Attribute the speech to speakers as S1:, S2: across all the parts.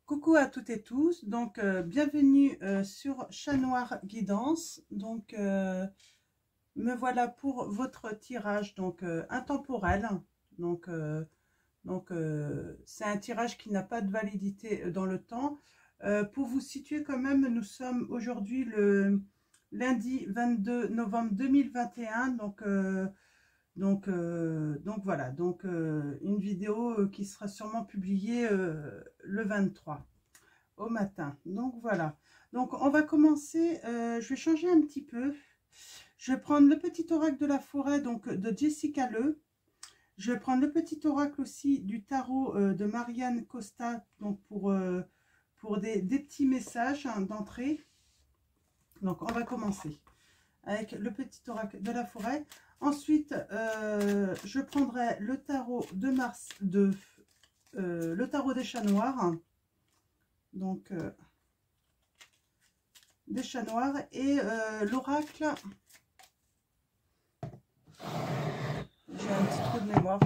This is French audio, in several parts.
S1: Coucou à toutes et tous, donc bienvenue sur Chat Noir Guidance. Donc me voilà pour votre tirage donc intemporel. Donc c'est un tirage qui n'a pas de validité dans le temps. Pour vous situer quand même, nous sommes aujourd'hui le lundi 22 novembre 2021. Donc voilà, une vidéo qui sera sûrement publiée le 23 au matin. Donc voilà, donc on va commencer, je vais changer un petit peu. Je vais prendre le petit oracle de la forêt donc de Jessica Le. Je vais prendre le petit oracle aussi du tarot de Marianne Costa, donc pour des petits messages d'entrée. Donc on va commencer avec le petit oracle de la forêt. Ensuite, je prendrai le tarot de Mars, le tarot des chats noirs, donc des chats noirs, et l'oracle. J'ai un petit trou de mémoire.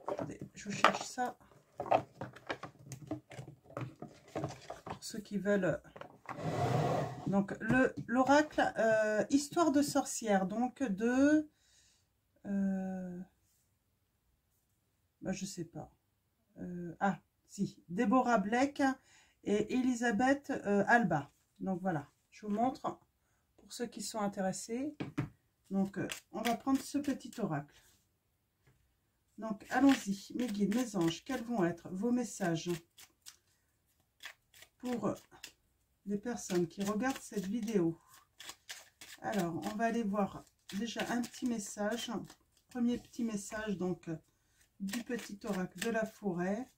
S1: Attendez, je cherche ça pour ceux qui veulent. Donc l'oracle histoire de sorcière, donc de je sais pas, ah si, Deborah Blake et Elisabeth Alba. Donc voilà, je vous montre pour ceux qui sont intéressés. Donc on va prendre ce petit oracle. Donc allons-y, mes guides, mes anges, quels vont être vos messages pour les personnes qui regardent cette vidéo? Alors, on va aller voir déjà un petit message. Premier petit message, donc, du petit oracle de la forêt.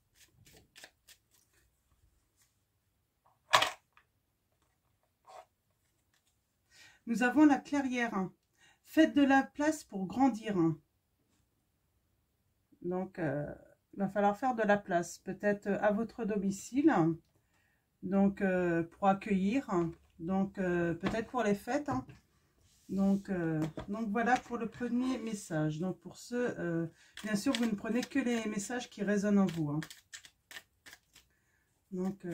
S1: Nous avons la clairière. Faites de la place pour grandir. Donc, il va falloir faire de la place, peut-être à votre domicile. Donc, pour accueillir. Donc, peut-être pour les fêtes. Donc voilà pour le premier message. Donc pour ceux, bien sûr, vous ne prenez que les messages qui résonnent en vous. Donc,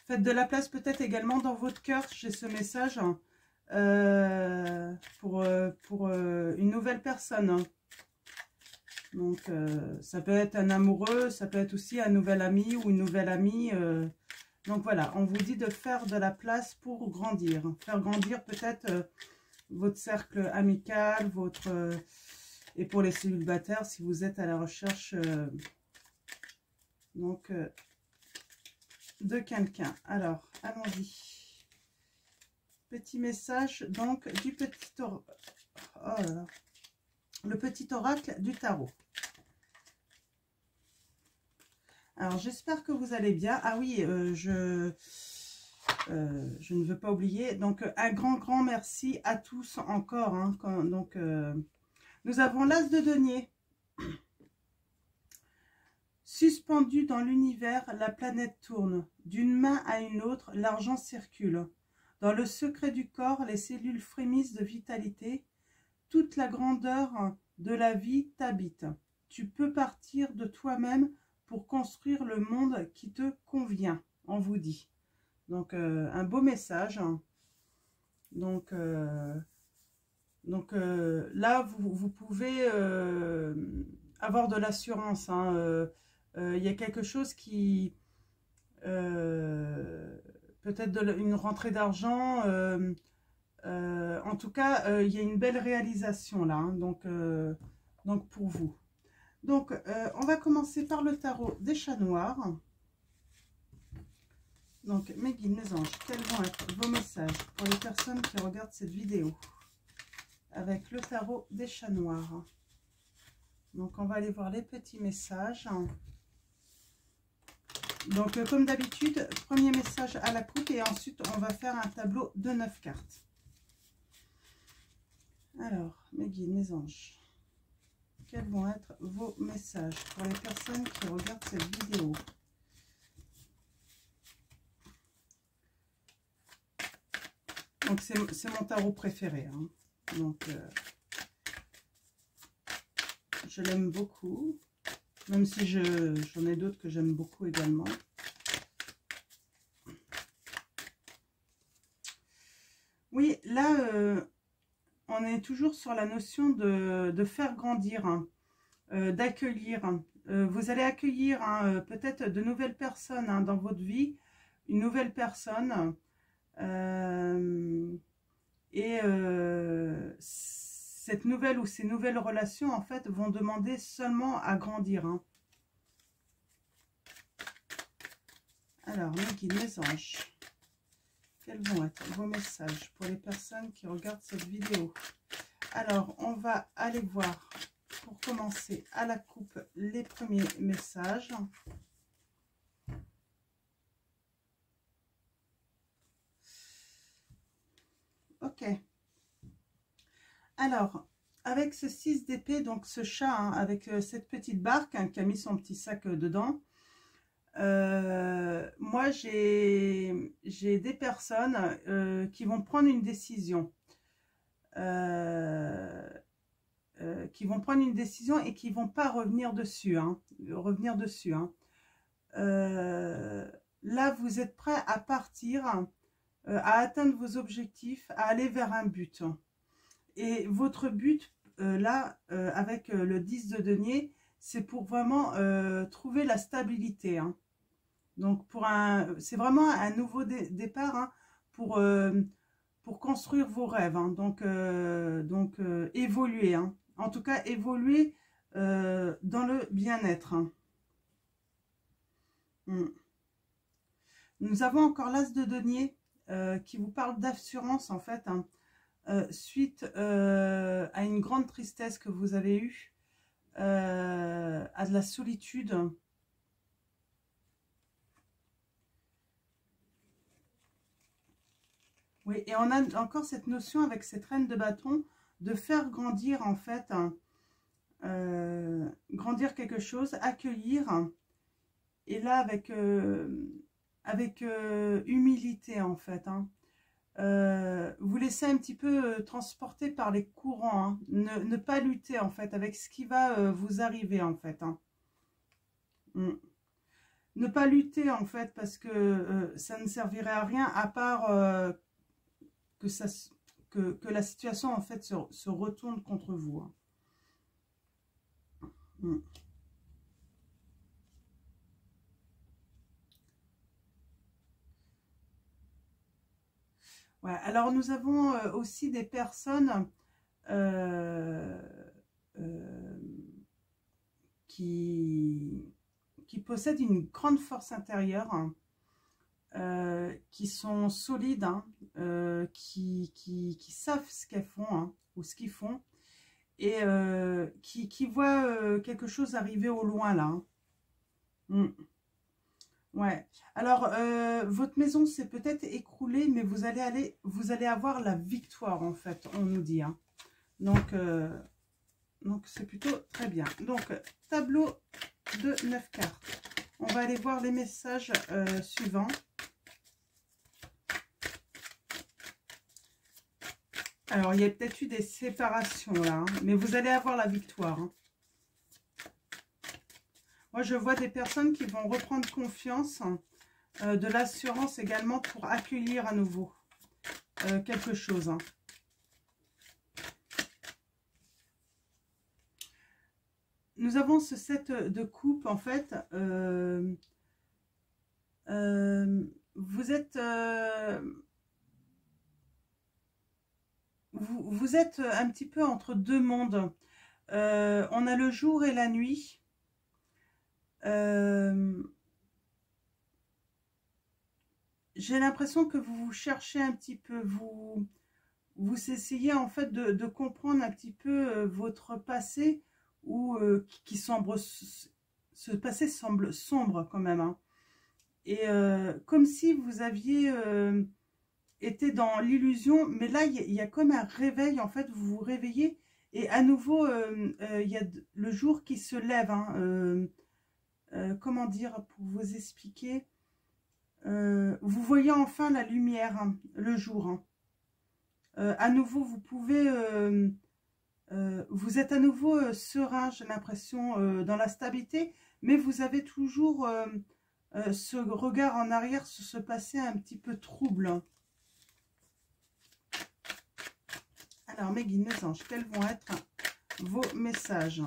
S1: faites de la place peut-être également dans votre cœur. J'ai ce message pour une nouvelle personne. Donc, ça peut être un amoureux, ça peut être aussi un nouvel ami ou une nouvelle amie. Donc voilà, on vous dit de faire de la place pour grandir. Faire grandir peut-être votre cercle amical, et pour les célibataires, si vous êtes à la recherche de quelqu'un. Alors, allons-y. Petit message donc du petit le petit oracle du tarot. Alors, j'espère que vous allez bien. Ah oui, je ne veux pas oublier. Donc, un grand merci à tous encore. Nous avons l'as de denier. Suspendu dans l'univers, la planète tourne. D'une main à une autre, l'argent circule. Dans le secret du corps, les cellules frémissent de vitalité. Toute la grandeur de la vie t'habite. Tu peux partir de toi-même pour construire le monde qui te convient, on vous dit. Donc, un beau message. Donc là, vous pouvez avoir de l'assurance. Il y a quelque chose qui... peut-être une rentrée d'argent. En tout cas, il y a une belle réalisation là. Donc pour vous. Donc, on va commencer par le tarot des chats noirs. Donc, mes guides, mes anges, quels vont être vos messages pour les personnes qui regardent cette vidéo avec le tarot des chats noirs? Donc, on va aller voir les petits messages. Donc, comme d'habitude, premier message à la coupe et ensuite, on va faire un tableau de 9 cartes. Alors, mes guides, mes anges, quels vont être vos messages pour les personnes qui regardent cette vidéo? Donc, c'est mon tarot préféré. Donc, je l'aime beaucoup. Même si j'en ai d'autres que j'aime beaucoup également. Oui, là, on est toujours sur la notion de faire grandir, hein, d'accueillir. Vous allez accueillir hein, peut-être de nouvelles personnes hein, dans votre vie, une nouvelle personne. Cette nouvelle ou ces nouvelles relations, en fait, vont demander seulement à grandir. Hein. Alors, mes guides, mes anges, quels vont être vos messages pour les personnes qui regardent cette vidéo? Alors, on va aller voir, pour commencer, à la coupe, les premiers messages. Ok. Alors, avec ce 6 d'épée, donc ce chat, hein, avec cette petite barque hein, qui a mis son petit sac dedans, moi, j'ai des personnes qui vont prendre une décision. Qui vont prendre une décision et qui vont pas revenir dessus. Hein, là, vous êtes prêt à partir, à atteindre vos objectifs, à aller vers un but. Et votre but, là, avec le 10 de denier, c'est pour vraiment trouver la stabilité. Hein. Donc, c'est vraiment un nouveau départ hein, pour construire vos rêves. Hein. Donc évoluer. Hein. En tout cas, évoluer dans le bien-être. Hein. Nous avons encore l'As de denier qui vous parle d'assurance, en fait, hein, suite à une grande tristesse que vous avez eue, à de la solitude. Oui, et on a encore cette notion avec cette reine de bâton de faire grandir, en fait, hein, grandir quelque chose, accueillir, et là avec humilité, en fait. Hein. Vous laissez un petit peu transporter par les courants, hein. Ne pas lutter, en fait, avec ce qui va vous arriver, en fait. Hein. Ne pas lutter, en fait, parce que ça ne servirait à rien, à part que la situation, en fait, se retourne contre vous. Hein. Ouais, alors nous avons aussi des personnes euh, euh, qui possèdent une grande force intérieure, hein, qui sont solides, hein, qui savent ce qu'elles font hein, ou ce qu'ils font, et qui voient quelque chose arriver au loin là. Hein. Ouais. Alors, votre maison s'est peut-être écroulée, mais vous allez avoir la victoire, en fait, on nous dit. Hein. Donc, c'est plutôt très bien. Donc, tableau de 9 cartes. On va aller voir les messages suivants. Alors, il y a peut-être eu des séparations, là, hein, mais vous allez avoir la victoire. Hein. Moi, je vois des personnes qui vont reprendre confiance, de l'assurance également pour accueillir à nouveau quelque chose. Hein. Nous avons ce 7 de coupe, en fait. Vous êtes... vous êtes un petit peu entre deux mondes. On a le jour et la nuit. J'ai l'impression que vous cherchez un petit peu, vous essayez en fait de comprendre un petit peu votre passé, ou qui semble, ce passé semble sombre quand même. Hein. Et comme si vous aviez été dans l'illusion, mais là il y a comme un réveil, en fait, vous vous réveillez, et à nouveau il y a le jour qui se lève. Hein, comment dire pour vous expliquer, vous voyez enfin la lumière, hein, le jour. Hein. À nouveau, vous pouvez Vous êtes à nouveau serein, j'ai l'impression, dans la stabilité, mais vous avez toujours ce regard en arrière sur ce passé un petit peu trouble. Alors, mes guides, mes anges, quels vont être vos messages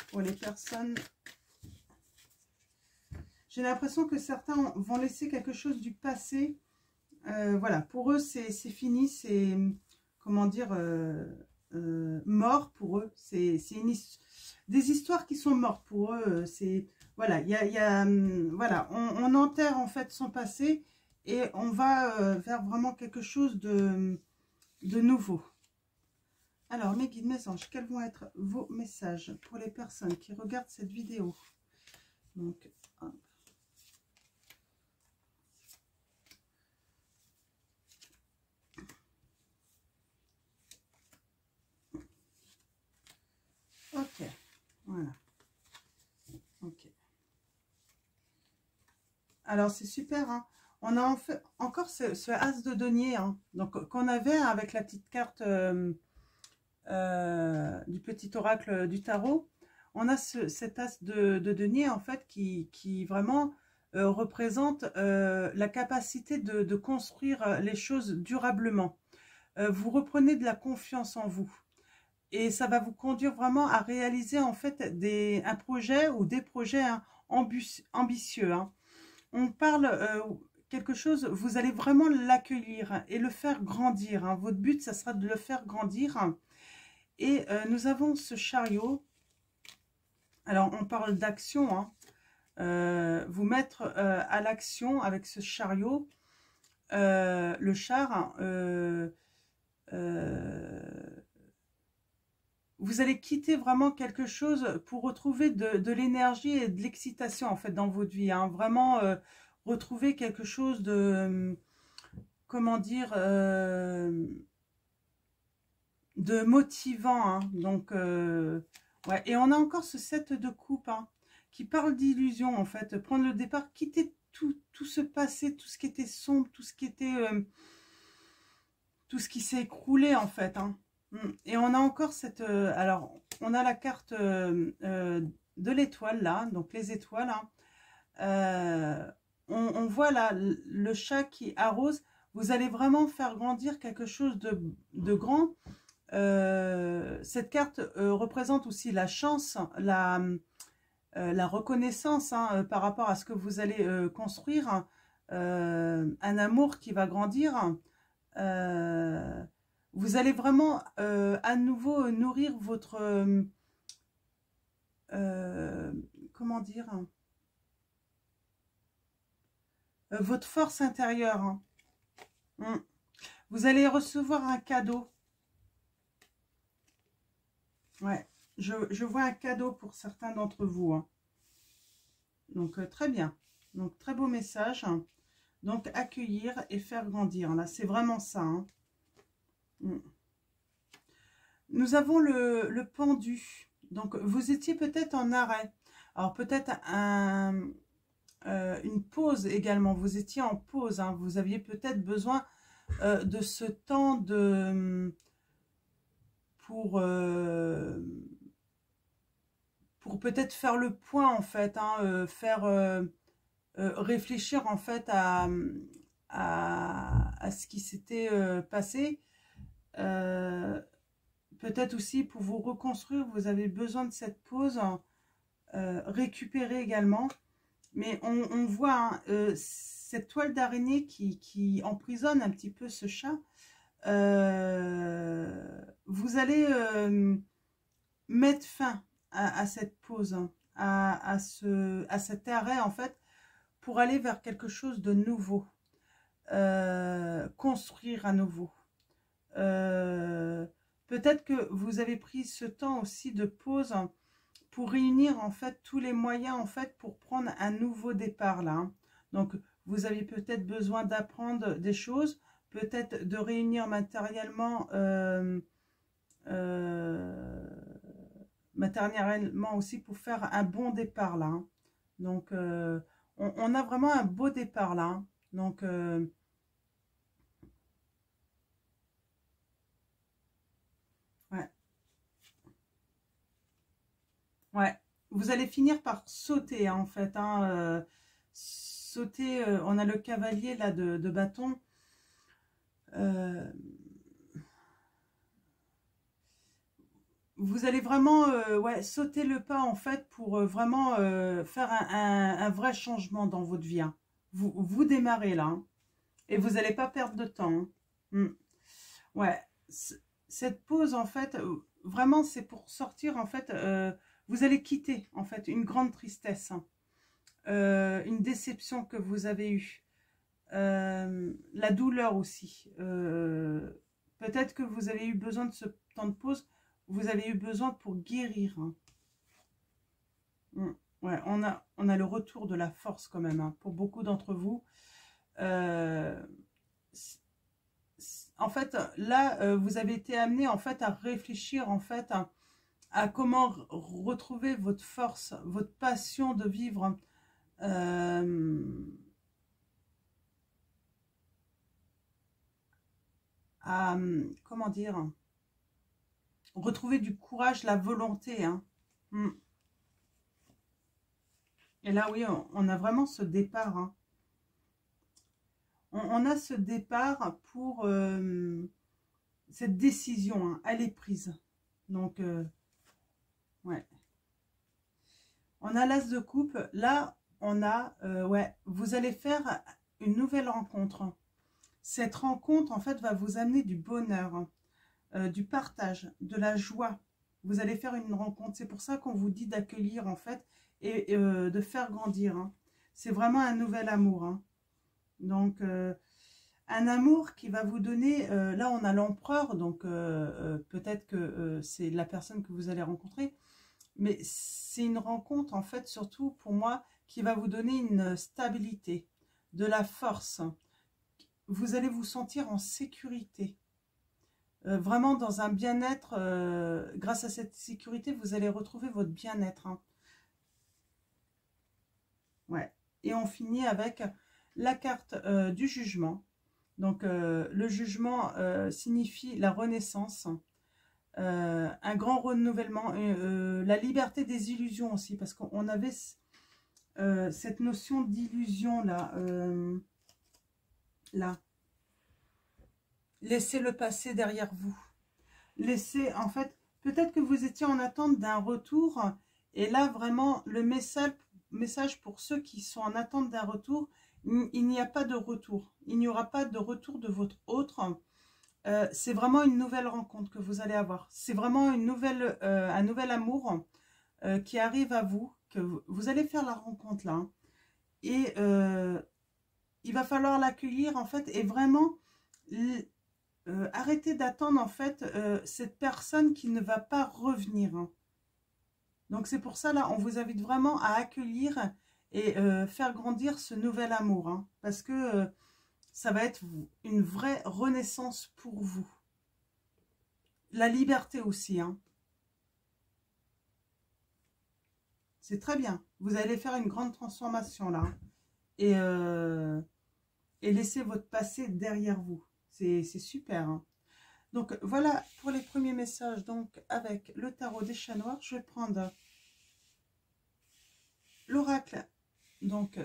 S1: pour les personnes? J'ai l'impression que certains vont laisser quelque chose du passé. Voilà, pour eux, c'est fini, c'est, comment dire, mort pour eux. C'est des histoires qui sont mortes pour eux. C'est, voilà, voilà, on enterre en fait son passé et on va vers vraiment quelque chose de nouveau. Alors, mes guides, mes anges, quels vont être vos messages pour les personnes qui regardent cette vidéo? Donc, hop. Ok, voilà. Ok. Alors, c'est super, hein. On a en fait encore ce as de denier, hein, donc qu'on avait avec la petite carte du petit oracle du tarot. On a cet as de denier, en fait, qui vraiment représente la capacité de construire les choses durablement. Vous reprenez de la confiance en vous. Et ça va vous conduire vraiment à réaliser en fait un projet ou des projets, hein, ambitieux. Hein. On parle quelque chose, vous allez vraiment l'accueillir et le faire grandir. Hein. Votre but, ça sera de le faire grandir. Et nous avons ce chariot. Alors, on parle d'action. Hein. Vous mettre à l'action avec ce chariot. Le char, vous allez quitter vraiment quelque chose pour retrouver de l'énergie et de l'excitation en fait dans votre vie. Hein. Vraiment retrouver quelque chose de, comment dire, de motivant. Hein. Donc, ouais. Et on a encore ce 7 de coupe, hein, qui parle d'illusion en fait. Prendre le départ, quitter tout ce passé, tout ce qui était sombre, tout ce qui était... tout ce qui s'est écroulé en fait. Hein. Et on a encore cette... alors, on a la carte de l'étoile là, donc les étoiles. Hein. On voit là le chat qui arrose. Vous allez vraiment faire grandir quelque chose de grand. Cette carte représente aussi la chance, la reconnaissance, hein, par rapport à ce que vous allez construire. Un amour qui va grandir. Vous allez vraiment à nouveau nourrir votre comment dire, votre force intérieure. Hein. Vous allez recevoir un cadeau. Ouais, je vois un cadeau pour certains d'entre vous. Hein. Donc très bien. Donc très beau message. Donc accueillir et faire grandir. Là, c'est vraiment ça. Hein. Nous avons le pendu. Donc, vous étiez peut-être en arrêt. Alors, peut-être une pause également. Vous étiez en pause. Hein. Vous aviez peut-être besoin de ce temps pour peut-être faire le point, en fait. Hein, faire réfléchir, en fait, à ce qui s'était passé. Peut-être aussi pour vous reconstruire, vous avez besoin de cette pause, récupérer également. Mais on voit hein, cette toile d'araignée qui emprisonne un petit peu ce chat. Vous allez mettre fin à cette pause, hein, à cet arrêt en fait, pour aller vers quelque chose de nouveau. Construire à nouveau. Peut-être que vous avez pris ce temps aussi de pause pour réunir en fait tous les moyens en fait pour prendre un nouveau départ là. Hein. Donc vous avez peut-être besoin d'apprendre des choses, peut-être de réunir matériellement aussi pour faire un bon départ là. Hein. Donc on a vraiment un beau départ là. Hein. Donc ouais. vous allez finir par sauter, hein, en fait. Hein, sauter, on a le cavalier là de bâton. Vous allez vraiment ouais, sauter le pas, en fait, pour vraiment faire un vrai changement dans votre vie. Hein. Vous démarrez là. Hein, et vous n'allez pas perdre de temps. Hein. Ouais, cette pause, en fait, vraiment, c'est pour sortir, en fait, vous allez quitter, en fait, une grande tristesse, hein, une déception que vous avez eue, la douleur aussi. Peut-être que vous avez eu besoin de ce temps de pause, vous avez eu besoin pour guérir. Hein. Ouais, on a le retour de la force quand même, hein, pour beaucoup d'entre vous. En fait, là, vous avez été amené, en fait, à réfléchir, en fait, à comment retrouver votre force, votre passion de vivre. À, comment dire, retrouver du courage, la volonté. Hein. Et là, oui, on a vraiment ce départ. Hein. On a ce départ pour cette décision. Hein, elle est prise. Donc, ouais. On a l'as de coupe. Là, on a, ouais, vous allez faire une nouvelle rencontre. Cette rencontre, en fait, va vous amener du bonheur, du partage, de la joie. Vous allez faire une rencontre. C'est pour ça qu'on vous dit d'accueillir, en fait, et de faire grandir. Hein. C'est vraiment un nouvel amour. Hein. Donc, un amour qui va vous donner... là, on a l'empereur, donc peut-être que c'est la personne que vous allez rencontrer. Mais c'est une rencontre, en fait, surtout pour moi, qui va vous donner une stabilité, de la force. Vous allez vous sentir en sécurité. Vraiment dans un bien-être. Grâce à cette sécurité, vous allez retrouver votre bien-être. Hein. Ouais. Et on finit avec la carte du jugement. Donc, le jugement signifie la renaissance. Un grand renouvellement, la liberté des illusions aussi, parce qu'on avait cette notion d'illusion là, là. Laissez le passé derrière vous. Laissez, en fait, peut-être que vous étiez en attente d'un retour, et là vraiment le message pour ceux qui sont en attente d'un retour, il n'y a pas de retour, il n'y aura pas de retour de votre autre. C'est vraiment une nouvelle rencontre que vous allez avoir. C'est vraiment un nouvel amour qui arrive à vous, que vous allez faire la rencontre là. Hein. Et il va falloir l'accueillir, en fait, et vraiment arrêter d'attendre, en fait, cette personne qui ne va pas revenir. Hein. Donc c'est pour ça, là, on vous invite vraiment à accueillir et faire grandir ce nouvel amour. Hein, parce que... ça va être une vraie renaissance pour vous. La liberté aussi. Hein. C'est très bien. Vous allez faire une grande transformation là. Et laisser votre passé derrière vous. C'est super. Hein. Donc voilà pour les premiers messages. Donc avec le tarot des chats noirs, je vais prendre l'oracle. Donc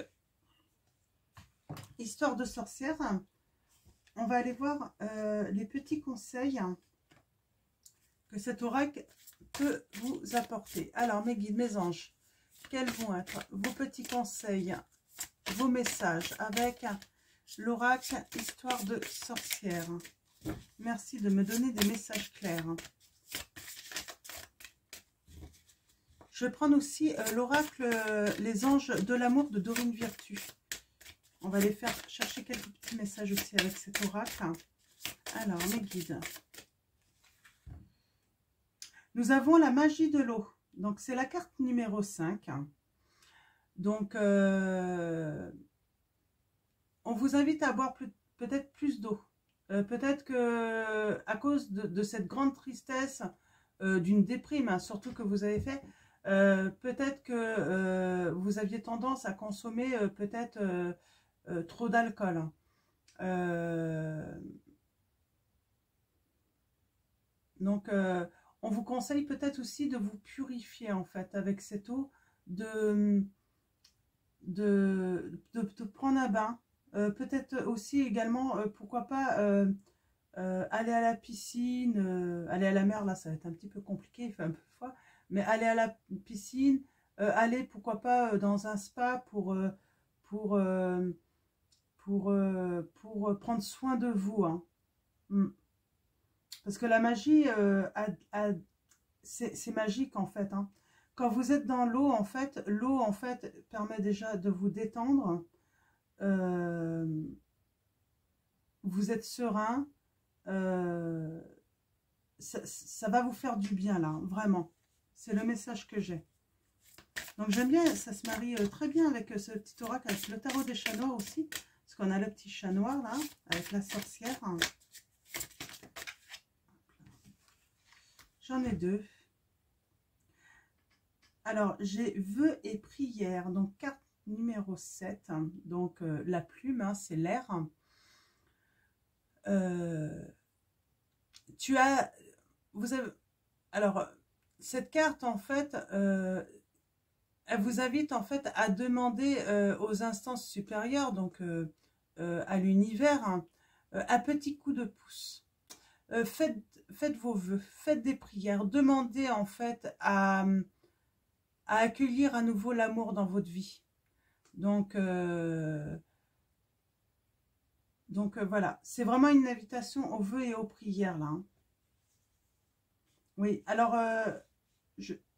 S1: histoire de sorcière. On va aller voir les petits conseils que cet oracle peut vous apporter. Alors, mes guides, mes anges, quels vont être vos petits conseils, vos messages avec l'oracle histoire de sorcière? Merci de me donner des messages clairs. Je vais prendre aussi l'oracle les anges de l'amour de Dorine Virtue. On va les faire chercher quelques petits messages aussi avec cet oracle. Alors, mes guides. Nous avons la magie de l'eau. Donc, c'est la carte numéro 5. Donc, on vous invite à boire peut-être plus d'eau. Peut-être que à cause de cette grande tristesse, d'une déprime, hein, surtout que vous avez fait, peut-être que vous aviez tendance à consommer peut-être trop d'alcool. Donc, on vous conseille peut-être aussi de vous purifier, en fait, avec cette eau, de prendre un bain. Peut-être aussi également, pourquoi pas aller à la piscine, aller à la mer, là ça va être un petit peu compliqué, il fait un peu froid, mais aller à la piscine, aller pourquoi pas dans un spa pour, euh, pour prendre soin de vous. Hein. Mm. Parce que la magie, c'est magique en fait. Hein. Quand vous êtes dans l'eau en fait permet déjà de vous détendre. Vous êtes serein. Ça va vous faire du bien là, vraiment. C'est le message que j'ai. Donc j'aime bien, ça se marie très bien avec ce petit oracle, avec le tarot des chats noirs aussi. Parce qu'on a le petit chat noir là, avec la sorcière. Hein. J'en ai deux. Alors, j'ai vœux et prières. Donc, carte numéro 7. Hein, donc, la plume, hein, c'est l'air. Tu as... Vous avez... Alors, cette carte, en fait, elle vous invite, en fait, à demander aux instances supérieures, donc à l'univers, hein, un petit coup de pouce. Faites vos vœux, faites des prières, demandez, en fait, à accueillir à nouveau l'amour dans votre vie. Donc voilà, c'est vraiment une invitation aux vœux et aux prières là. Hein. Oui, alors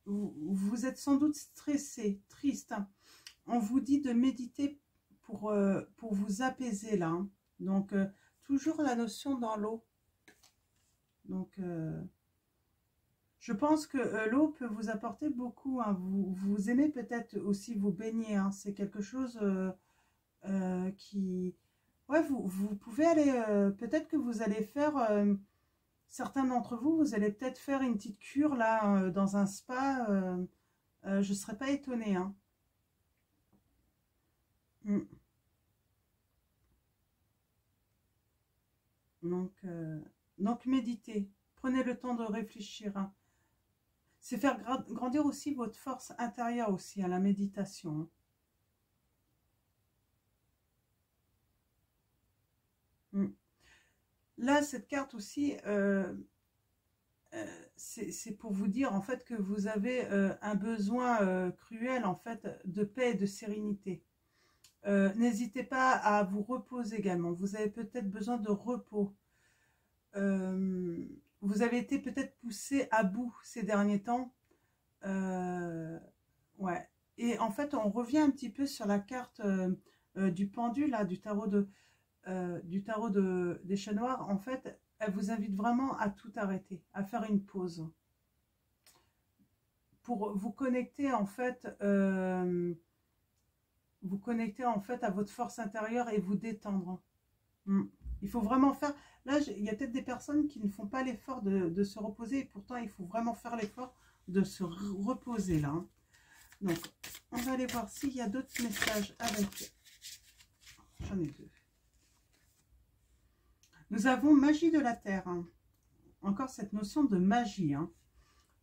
S1: vous êtes sans doute stressé, triste. Hein. On vous dit de méditer pour vous apaiser là. Hein. Donc toujours la notion dans l'eau. Donc je pense que l'eau peut vous apporter beaucoup. Hein. Vous aimez peut-être aussi vous baigner. Hein. C'est quelque chose qui... Ouais, vous pouvez aller... peut-être que vous allez faire... certains d'entre vous, vous allez peut-être faire une petite cure là dans un spa. Je ne serais pas étonnée. Hein. Mm. Donc méditez. Prenez le temps de réfléchir. Hein. C'est faire grandir aussi votre force intérieure aussi à la méditation. Mm. Là, cette carte aussi, c'est pour vous dire en fait que vous avez un besoin cruel en fait de paix et de sérénité. N'hésitez pas à vous reposer également. Vous avez peut-être besoin de repos. Vous avez été peut-être poussé à bout ces derniers temps. Ouais. Et en fait, on revient un petit peu sur la carte du pendu, là, du tarot des chats noirs. En fait, elle vous invite vraiment à tout arrêter, à faire une pause. Pour vous connecter, en fait, à votre force intérieure et vous détendre. Il faut vraiment faire... Là, il y a peut-être des personnes qui ne font pas l'effort de se reposer. Et pourtant, il faut vraiment faire l'effort de se reposer, là. Hein. Donc, on va aller voir s'il y a d'autres messages avec... J'en ai deux. Nous avons magie de la terre. Hein. Encore cette notion de magie. Hein.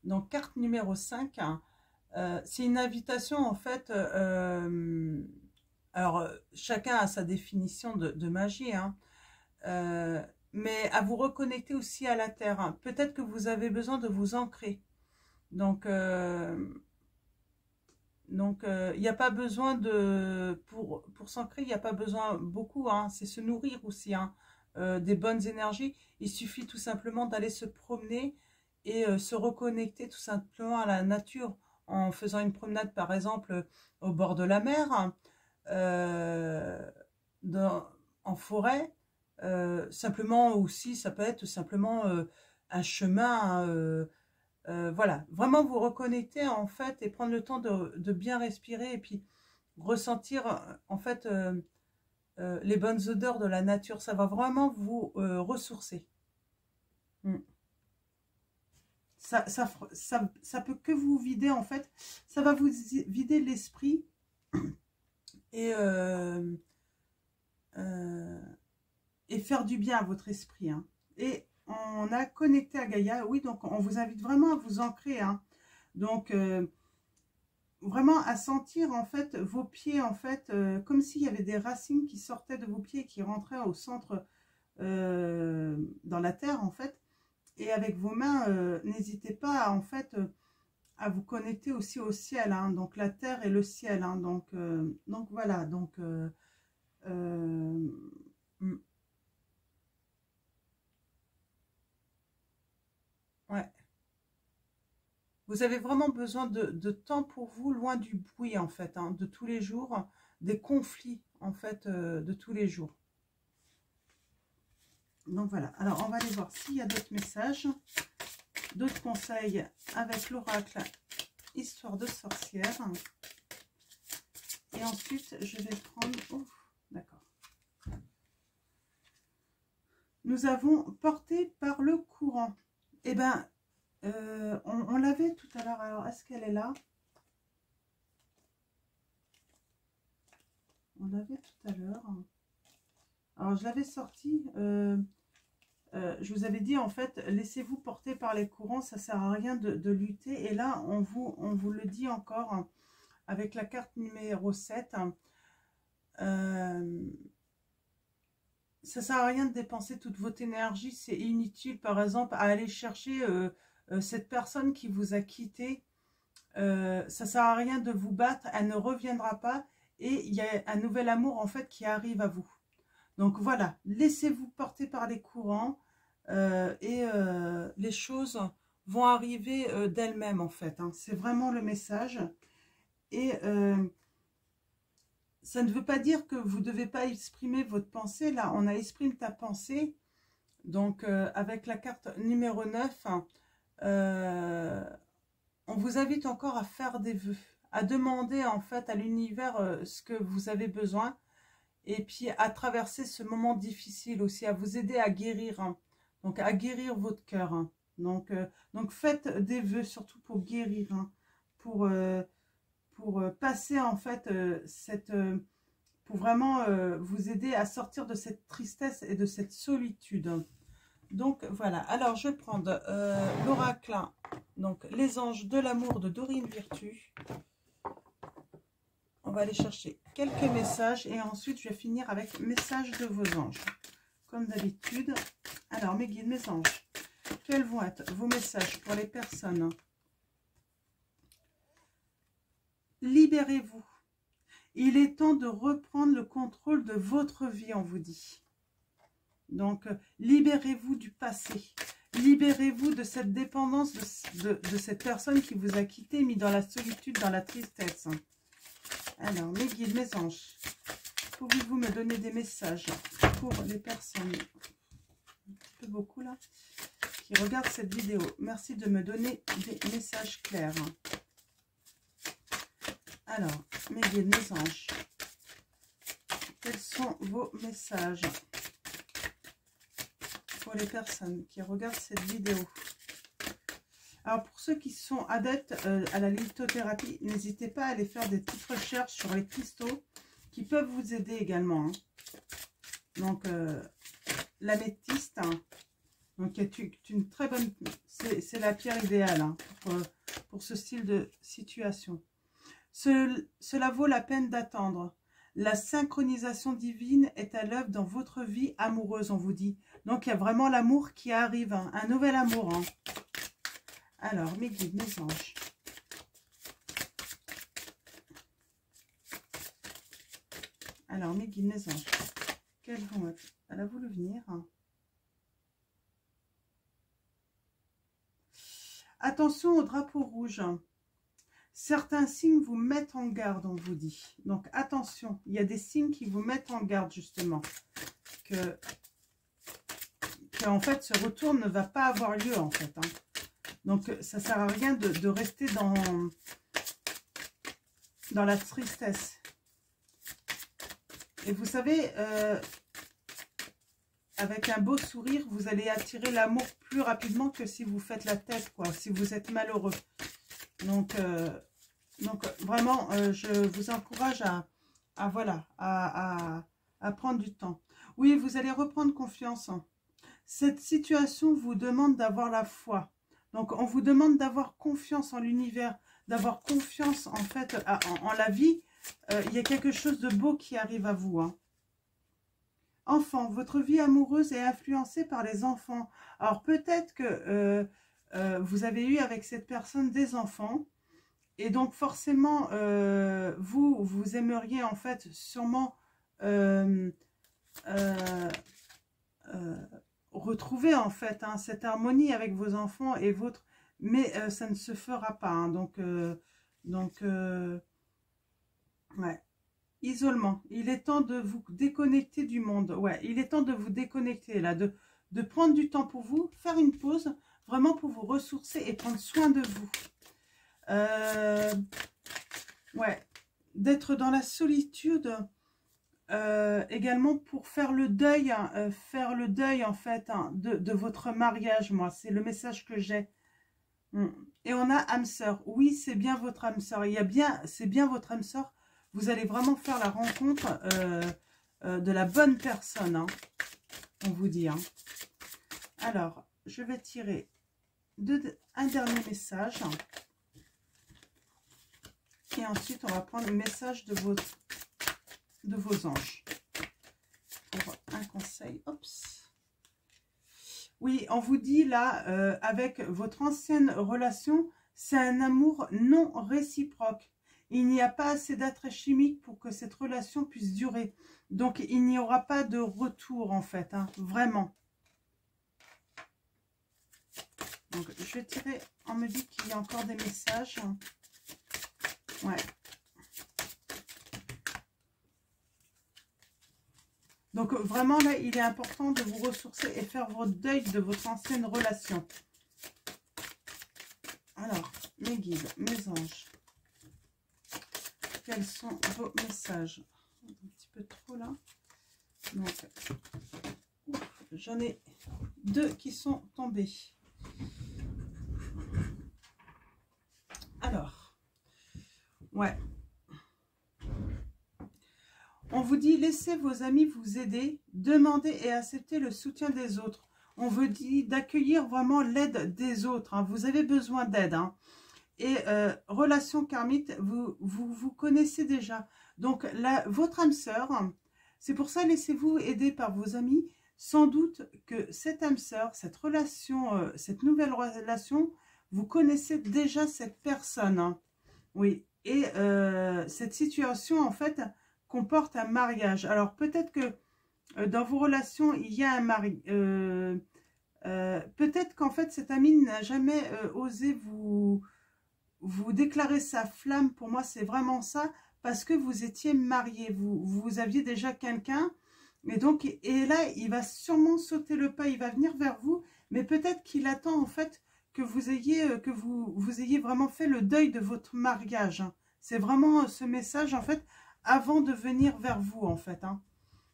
S1: Donc, carte numéro 5. Hein. C'est une invitation, en fait... alors, chacun a sa définition de magie. Hein. Mais à vous reconnecter aussi à la terre. Hein. Peut-être que vous avez besoin de vous ancrer. Donc, il n'y a pas besoin de... Pour s'ancrer, il n'y a pas besoin beaucoup. Hein, c'est se nourrir aussi hein, des bonnes énergies. Il suffit tout simplement d'aller se promener et se reconnecter tout simplement à la nature en faisant une promenade, par exemple, au bord de la mer, hein, en forêt. Simplement aussi, ça peut être simplement un chemin... voilà, vraiment vous reconnecter en fait et prendre le temps de bien respirer et puis ressentir en fait les bonnes odeurs de la nature. Ça va vraiment vous ressourcer. Ça peut que vous vider en fait. Ça va vous vider l'esprit et faire du bien à votre esprit. Hein. Et on a connecté à Gaïa, oui, donc on vous invite vraiment à vous ancrer. Hein. Donc, vraiment à sentir en fait vos pieds en fait comme s'il y avait des racines qui sortaient de vos pieds et qui rentraient au centre dans la terre en fait. Et avec vos mains, n'hésitez pas en fait à vous connecter aussi au ciel, hein, donc la terre et le ciel, hein, donc voilà, mm, ouais. Vous avez vraiment besoin de temps pour vous, loin du bruit en fait, hein, de tous les jours, des conflits en fait de tous les jours. Donc voilà, alors on va aller voir s'il y a d'autres messages, d'autres conseils avec l'oracle Histoire de sorcière. Et ensuite, je vais prendre... Oh, d'accord. Nous avons porté par le courant. Eh bien, on l'avait tout à l'heure. Alors, est-ce qu'elle est là? On l'avait tout à l'heure. Alors, je l'avais sortie. Je vous avais dit, en fait, laissez-vous porter par les courants. Ça ne sert à rien de lutter. Et là, on vous le dit encore hein, avec la carte numéro 7. Ça sert à rien de dépenser toute votre énergie, c'est inutile par exemple à aller chercher cette personne qui vous a quitté, ça sert à rien de vous battre, elle ne reviendra pas et il y a un nouvel amour en fait qui arrive à vous. Donc voilà, laissez-vous porter par les courants et les choses vont arriver d'elles-mêmes en fait, hein. C'est vraiment le message et ça ne veut pas dire que vous ne devez pas exprimer votre pensée. Là, on a exprimé ta pensée. Donc, avec la carte numéro 9, on vous invite encore à faire des vœux, à demander en fait à l'univers ce que vous avez besoin. Et puis, à traverser ce moment difficile aussi, à vous aider à guérir. Hein. Donc, à guérir votre cœur. Hein. Donc, faites des vœux, surtout pour guérir. Hein, pour passer en fait pour vraiment vous aider à sortir de cette tristesse et de cette solitude. Donc voilà, alors je vais prendre l'oracle, donc les anges de l'amour de Dorine Virtue. On va aller chercher quelques messages et ensuite je vais finir avec messages de vos anges. Comme d'habitude, alors mes guides, mes anges, quels vont être vos messages pour les personnes? Libérez-vous. Il est temps de reprendre le contrôle de votre vie, on vous dit. Donc, libérez-vous du passé. Libérez-vous de cette dépendance de cette personne qui vous a quitté, mis dans la solitude, dans la tristesse. Alors, mes guides, mes anges, pouvez-vous me donner des messages pour les personnes, un petit peu beaucoup là, qui regardent cette vidéo? Merci de me donner des messages clairs. Alors, mes guides, mes anges, quels sont vos messages pour les personnes qui regardent cette vidéo? Alors, pour ceux qui sont adeptes à la lithothérapie, n'hésitez pas à aller faire des petites recherches sur les cristaux qui peuvent vous aider également. Hein. Donc, l'améthyste, hein, donc est une très bonne... C'est la pierre idéale hein, pour ce style de situation. Cela vaut la peine d'attendre. La synchronisation divine est à l'œuvre dans votre vie amoureuse, on vous dit. Donc, il y a vraiment l'amour qui arrive, hein, un nouvel amour. Hein. Alors, mes guides, mes anges. Alors, mes guides, mes anges. Quels vont être? Elle a voulu venir. Hein. Attention au drapeau rouge. Certains signes vous mettent en garde, on vous dit. Donc, attention, il y a des signes qui vous mettent en garde, justement. Que en fait, ce retour ne va pas avoir lieu, en fait. Hein. Donc, ça ne sert à rien de rester dans la tristesse. Et vous savez, avec un beau sourire, vous allez attirer l'amour plus rapidement que si vous faites la tête, quoi, si vous êtes malheureux. Donc vraiment, je vous encourage à prendre du temps. Oui, vous allez reprendre confiance. Cette situation vous demande d'avoir la foi. Donc, on vous demande d'avoir confiance en l'univers, d'avoir confiance en fait en la vie. Il y a quelque chose de beau qui arrive à vous. Hein. Enfant, votre vie amoureuse est influencée par les enfants. Alors peut-être que vous avez eu avec cette personne des enfants. Et donc forcément, vous aimeriez en fait sûrement retrouver en fait hein, cette harmonie avec vos enfants et votre... Mais ça ne se fera pas. Hein, ouais. Isolement. Il est temps de vous déconnecter du monde. Ouais, il est temps de vous déconnecter là, de prendre du temps pour vous, faire une pause, vraiment pour vous ressourcer et prendre soin de vous. Ouais, d'être dans la solitude également pour faire le deuil en fait hein, de votre mariage. Moi, c'est le message que j'ai. Et on a âme sœur. Oui, c'est bien votre âme sœur. C'est bien votre âme sœur. Vous allez vraiment faire la rencontre de la bonne personne. Hein, on vous dit. Hein. Alors, je vais tirer un dernier message. Et ensuite, on va prendre le message de vos anges. Pour un conseil. Oups. Oui, on vous dit là, avec votre ancienne relation, c'est un amour non réciproque. Il n'y a pas assez d'attrait chimique pour que cette relation puisse durer. Donc, il n'y aura pas de retour, en fait. Hein, vraiment. Donc, je vais tirer. On me dit qu'il y a encore des messages. Ouais. Donc, vraiment, là, il est important de vous ressourcer et faire votre deuil de votre ancienne relation. Alors, mes guides, mes anges. Quels sont vos messages? Un petit peu trop là. Donc, j'en ai 2 qui sont tombés. Alors, ouais. On vous dit, laissez vos amis vous aider, demandez et acceptez le soutien des autres. On vous dit d'accueillir vraiment l'aide des autres. Hein. Vous avez besoin d'aide. Hein. Et relation karmique, vous connaissez déjà. Donc, votre âme sœur, c'est pour ça, laissez-vous aider par vos amis. Sans doute que cette âme sœur, cette relation, cette nouvelle relation, vous connaissez déjà cette personne. Hein. Oui, et cette situation, en fait, comporte un mariage. Alors, peut-être que dans vos relations, il y a un mari. Peut-être qu'en fait, cet ami n'a jamais osé vous déclarer sa flamme. Pour moi, c'est vraiment ça, parce que vous étiez mariés, vous aviez déjà quelqu'un, et donc, et là, il va sûrement sauter le pas, il va venir vers vous, mais peut-être qu'il attend en fait que vous ayez vraiment fait le deuil de votre mariage. Hein. C'est vraiment ce message en fait, avant de venir vers vous en fait. Hein.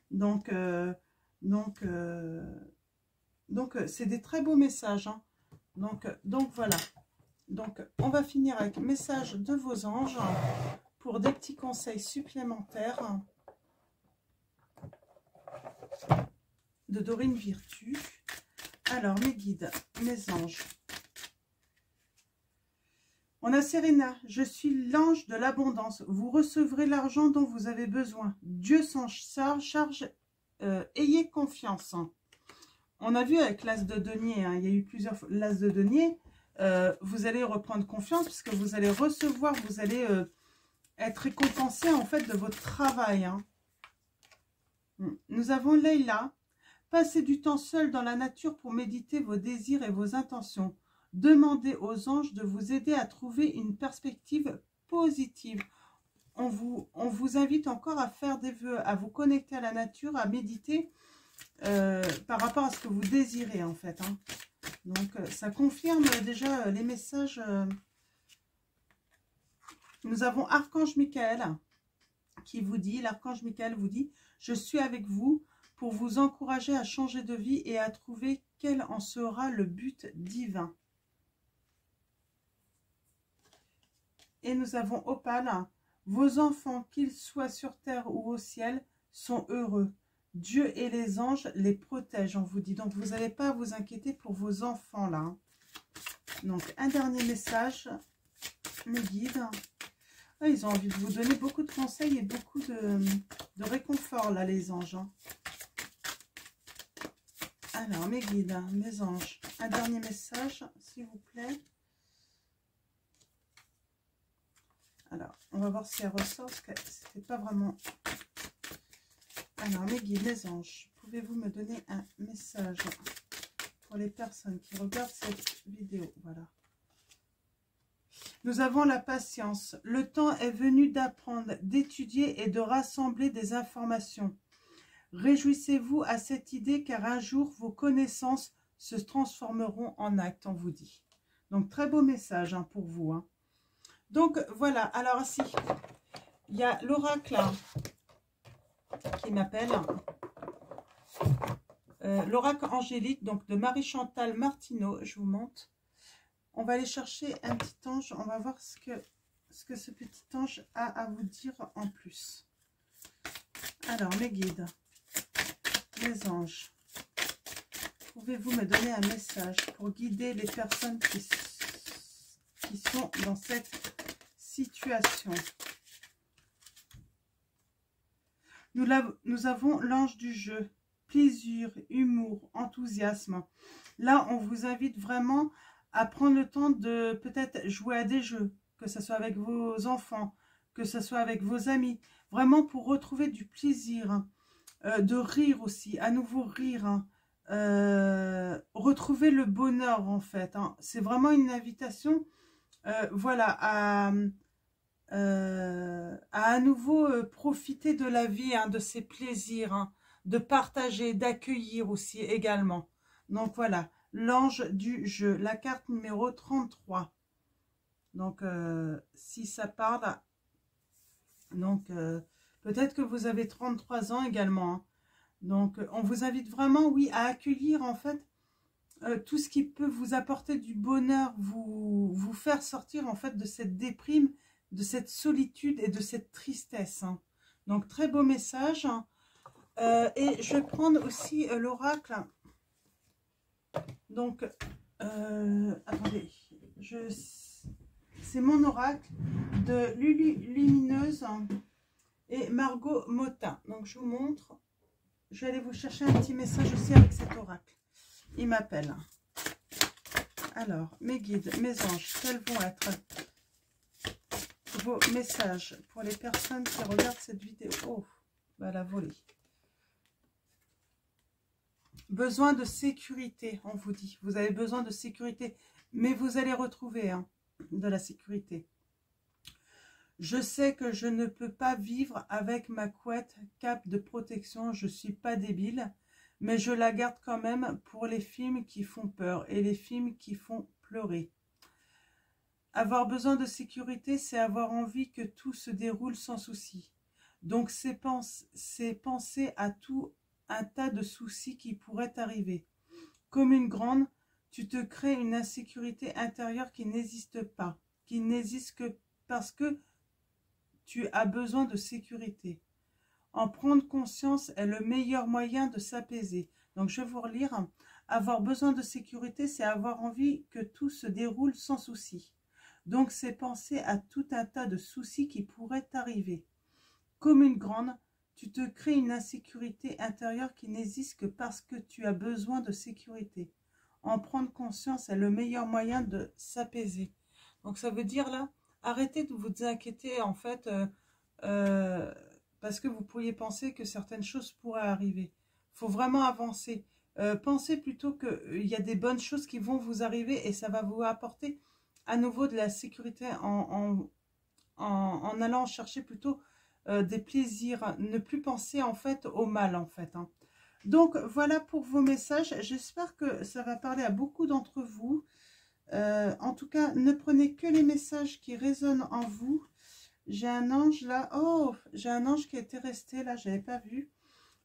S1: Donc, c'est des très beaux messages. Hein. Donc voilà. Donc, on va finir avec message de vos anges pour des petits conseils supplémentaires de Dorine Virtue. Alors, mes guides, mes anges. On a Serena. Je suis l'ange de l'abondance. Vous recevrez l'argent dont vous avez besoin. Dieu s'en charge. Ayez confiance. On a vu avec l'as de denier. Hein, il y a eu plusieurs l'as de denier. Vous allez reprendre confiance puisque vous allez recevoir, vous allez être récompensé en fait de votre travail. Hein. Nous avons Leïla. Passez du temps seul dans la nature pour méditer vos désirs et vos intentions. Demandez aux anges de vous aider à trouver une perspective positive. On vous invite encore à faire des vœux, à vous connecter à la nature, à méditer par rapport à ce que vous désirez en fait. Hein. Donc, ça confirme déjà les messages. Nous avons Archange Michael qui vous dit, l'Archange Michael vous dit, je suis avec vous pour vous encourager à changer de vie et à trouver quel en sera le but divin. Et nous avons Opale, vos enfants, qu'ils soient sur terre ou au ciel, sont heureux. Dieu et les anges les protègent, on vous dit. Donc, vous n'allez pas à vous inquiéter pour vos enfants, là. Donc, un dernier message mes guides. Ah, ils ont envie de vous donner beaucoup de conseils et beaucoup de réconfort, là, les anges. Hein. Alors, mes guides, mes anges, un dernier message, s'il vous plaît. Alors, on va voir si elle ressort, parce que c'était pas vraiment... Alors, mes guides, mes anges, pouvez-vous me donner un message pour les personnes qui regardent cette vidéo? Voilà. Nous avons la patience. Le temps est venu d'apprendre, d'étudier et de rassembler des informations. Réjouissez-vous à cette idée car un jour vos connaissances se transformeront en actes, on vous dit. Donc très beau message hein, pour vous. Hein. Donc voilà, alors ici, il y a l'oracle qui m'appelle. L'oracle angélique donc de Marie-Chantal Martineau, je vous montre. On va aller chercher un petit ange, on va voir ce que ce petit ange a à vous dire en plus. Alors mes guides. Les anges, pouvez-vous me donner un message pour guider les personnes qui sont dans cette situation? Nous avons l'ange du jeu, plaisir, humour, enthousiasme. Là, on vous invite vraiment à prendre le temps de peut-être jouer à des jeux, que ce soit avec vos enfants, que ce soit avec vos amis, vraiment pour retrouver du plaisir. De rire aussi, à nouveau rire, hein. Retrouver le bonheur en fait. Hein. C'est vraiment une invitation, voilà, à nouveau profiter de la vie, hein, de ses plaisirs, hein, de partager, d'accueillir aussi également. Donc voilà, l'ange du jeu, la carte numéro 33. Donc si ça parle, donc... peut-être que vous avez 33 ans également. Hein. Donc, on vous invite vraiment, oui, à accueillir, en fait, tout ce qui peut vous apporter du bonheur, vous faire sortir, en fait, de cette déprime, de cette solitude et de cette tristesse. Hein. Donc, très beau message. Hein. Et je vais prendre aussi l'oracle. Donc, attendez, c'est mon oracle de Lulu Lumineuse. Et Margot Motin. Donc, je vous montre. Je vais aller vous chercher un petit message aussi avec cet oracle. Il m'appelle. Alors, mes guides, mes anges, quels vont être vos messages pour les personnes qui regardent cette vidéo? Oh, bah, la volée. Besoin de sécurité, on vous dit. Vous avez besoin de sécurité, mais vous allez retrouver hein, de la sécurité. Je sais que je ne peux pas vivre avec ma couette cape de protection, je ne suis pas débile, mais je la garde quand même pour les films qui font peur et les films qui font pleurer. Avoir besoin de sécurité, c'est avoir envie que tout se déroule sans souci. Donc c'est penser à tout un tas de soucis qui pourraient arriver. Comme une grande, tu te crées une insécurité intérieure qui n'existe pas, qui n'existe que parce que tu as besoin de sécurité. En prendre conscience est le meilleur moyen de s'apaiser. Donc, je vais vous relire. Avoir besoin de sécurité, c'est avoir envie que tout se déroule sans souci. Donc, c'est penser à tout un tas de soucis qui pourraient t'arriver. Comme une grande, tu te crées une insécurité intérieure qui n'existe que parce que tu as besoin de sécurité. En prendre conscience est le meilleur moyen de s'apaiser. Donc, ça veut dire là, arrêtez de vous inquiéter en fait parce que vous pourriez penser que certaines choses pourraient arriver. Il faut vraiment avancer. Pensez plutôt qu'il y a des bonnes choses qui vont vous arriver et ça va vous apporter à nouveau de la sécurité en allant chercher plutôt des plaisirs. Ne plus penser en fait au mal en fait. Hein. Donc voilà pour vos messages. J'espère que ça va parler à beaucoup d'entre vous. En tout cas, ne prenez que les messages qui résonnent en vous. J'ai un ange là. Oh, j'ai un ange qui était resté là, je n'avais pas vu.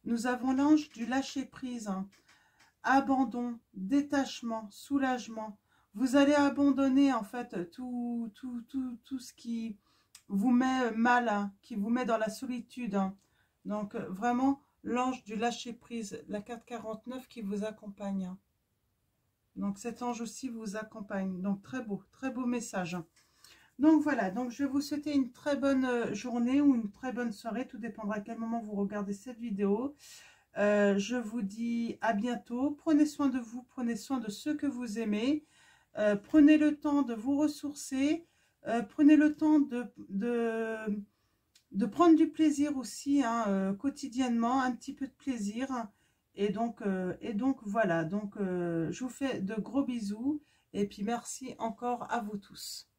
S1: Nous avons l'ange du lâcher-prise. Hein. Abandon, détachement, soulagement. Vous allez abandonner en fait tout ce qui vous met mal, hein, qui vous met dans la solitude. Hein. Donc vraiment, l'ange du lâcher-prise, la carte 49 qui vous accompagne. Hein. Donc cet ange aussi vous accompagne. Donc très beau message. Donc voilà, donc je vais vous souhaiter une très bonne journée ou une très bonne soirée, tout dépendra à quel moment vous regardez cette vidéo. Je vous dis à bientôt, prenez soin de vous, prenez soin de ceux que vous aimez, prenez le temps de vous ressourcer, prenez le temps de prendre du plaisir aussi, hein, quotidiennement, un petit peu de plaisir. Et donc voilà, donc je vous fais de gros bisous et puis merci encore à vous tous.